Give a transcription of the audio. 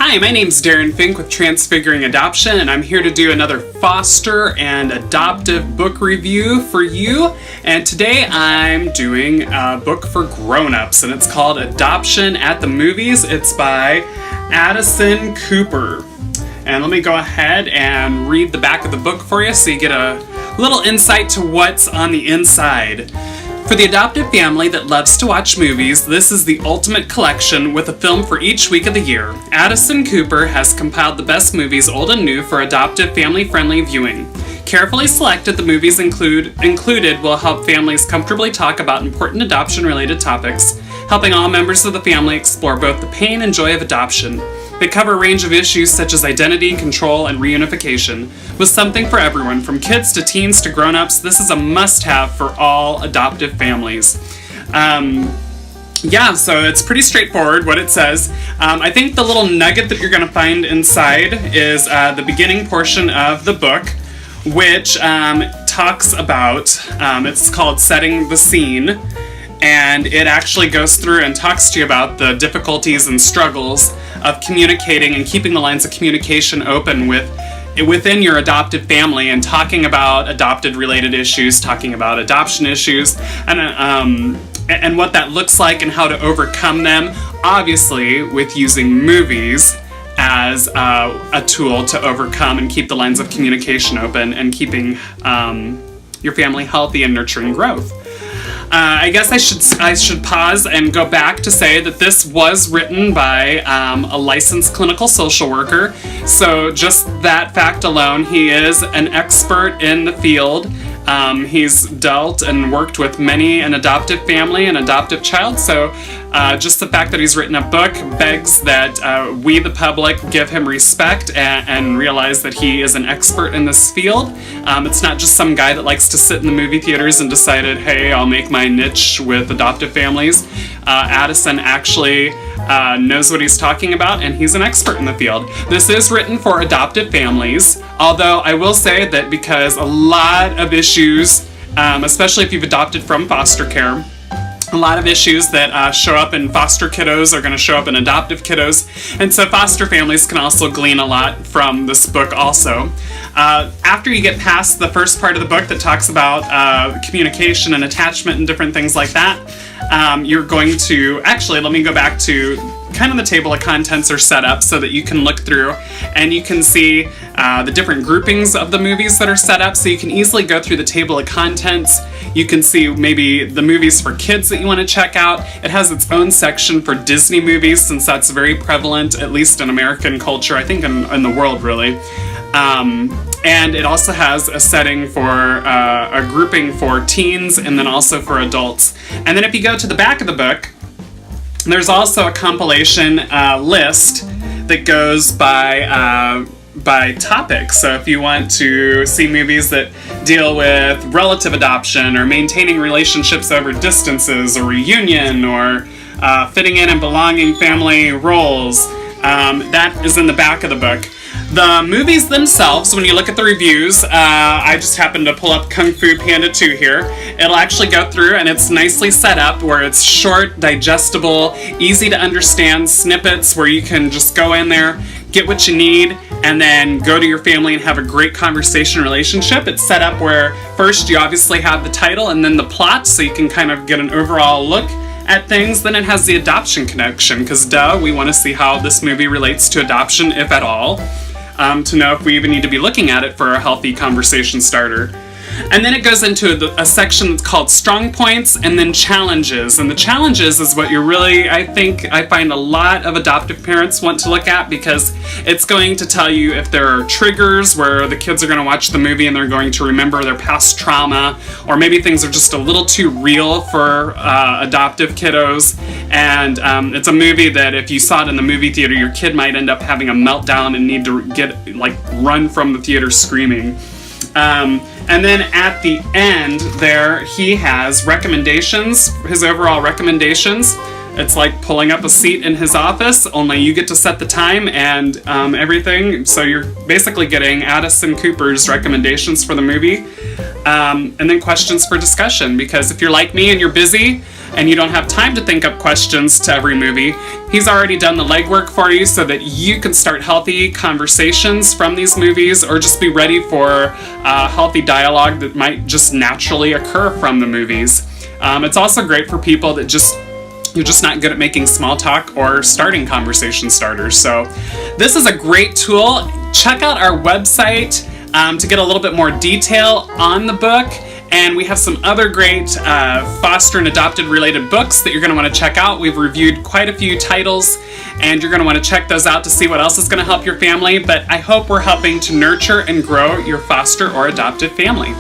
Hi, my name's Darren Fink with Transfiguring Adoption, and I'm here to do another foster and adoptive book review for you. And today I'm doing a book for grown-ups, and it's called Adoption at the Movies. It's by Addison Cooper. And let me go ahead and read the back of the book for you so you get a little insight to what's on the inside. For the adoptive family that loves to watch movies, this is the ultimate collection with a film for each week of the year. Addison Cooper has compiled the best movies, old and new, for adoptive family-friendly viewing. Carefully selected, the movies included will help families comfortably talk about important adoption-related topics, helping all members of the family explore both the pain and joy of adoption. They cover a range of issues such as identity, control, and reunification. With something for everyone, from kids to teens to grown-ups, this is a must-have for all adoptive families. So it's pretty straightforward what it says. I think the little nugget that you're going to find inside is the beginning portion of the book, which talks about, it's called Setting the Scene, and it actually goes through and talks to you about the difficulties and struggles of communicating and keeping the lines of communication open within your adoptive family, and talking about adopted-related issues, talking about adoption issues, and what that looks like and how to overcome them, obviously with using movies as a tool to overcome and keep the lines of communication open and keeping your family healthy and nurturing growth. I guess I should pause and go back to say that this was written by a licensed clinical social worker. So just that fact alone, he is an expert in the field. He's dealt and worked with many an adoptive family and adoptive child. So just the fact that he's written a book begs that we, the public, give him respect and realize that he is an expert in this field. It's not just some guy that likes to sit in the movie theaters and decided, hey, I'll make my niche with adoptive families. Addison actually knows what he's talking about, and he's an expert in the field. This is written for adoptive families, although I will say that because a lot of issues, especially if you've adopted from foster care, a lot of issues that show up in foster kiddos are going to show up in adoptive kiddos, and so foster families can also glean a lot from this book also. After you get past the first part of the book that talks about communication and attachment and different things like that, you're going to, actually, let me go back to kind of the table of contents are set up so that you can look through and you can see the different groupings of the movies that are set up, so you can easily go through the table of contents. You can see maybe the movies for kids that you want to check out. It has its own section for Disney movies, since that's very prevalent, at least in American culture, I think in the world really. And it also has a setting for a grouping for teens and then also for adults. And then if you go to the back of the book, there's also a compilation list that goes by topic. So if you want to see movies that deal with relative adoption or maintaining relationships over distances or reunion or fitting in and belonging family roles, that is in the back of the book. The movies themselves, when you look at the reviews, I just happened to pull up Kung Fu Panda 2 here. It'll actually go through and it's nicely set up where it's short, digestible, easy to understand snippets where you can just go in there, get what you need, and then go to your family and have a great conversation relationship. It's set up where first you obviously have the title and then the plot, so you can kind of get an overall look at things. Then it has the adoption connection, because we want to see how this movie relates to adoption, if at all, to know if we even need to be looking at it for a healthy conversation starter. And then it goes into a section that's called Strong Points and then Challenges. And the challenges is what you're really, I find a lot of adoptive parents want to look at, because it's going to tell you if there are triggers where the kids are going to watch the movie and they're going to remember their past trauma, or maybe things are just a little too real for adoptive kiddos. And it's a movie that if you saw it in the movie theater, your kid might end up having a meltdown and need to run from the theater screaming. And then at the end there, he has recommendations, his overall recommendations. It's like pulling up a seat in his office, only you get to set the time and everything. So you're basically getting Addison Cooper's recommendations for the movie. And then questions for discussion, because if you're like me and you're busy and you don't have time to think up questions to every movie, he's already done the legwork for you so that you can start healthy conversations from these movies, or just be ready for healthy dialogue that might just naturally occur from the movies. It's also great for people that you're just not good at making small talk or starting conversation starters. So this is a great tool. Check out our website to get a little bit more detail on the book. And we have some other great foster and adopted related books that you're going to want to check out. We've reviewed quite a few titles, and you're going to want to check those out to see what else is going to help your family. But I hope we're helping to nurture and grow your foster or adopted family.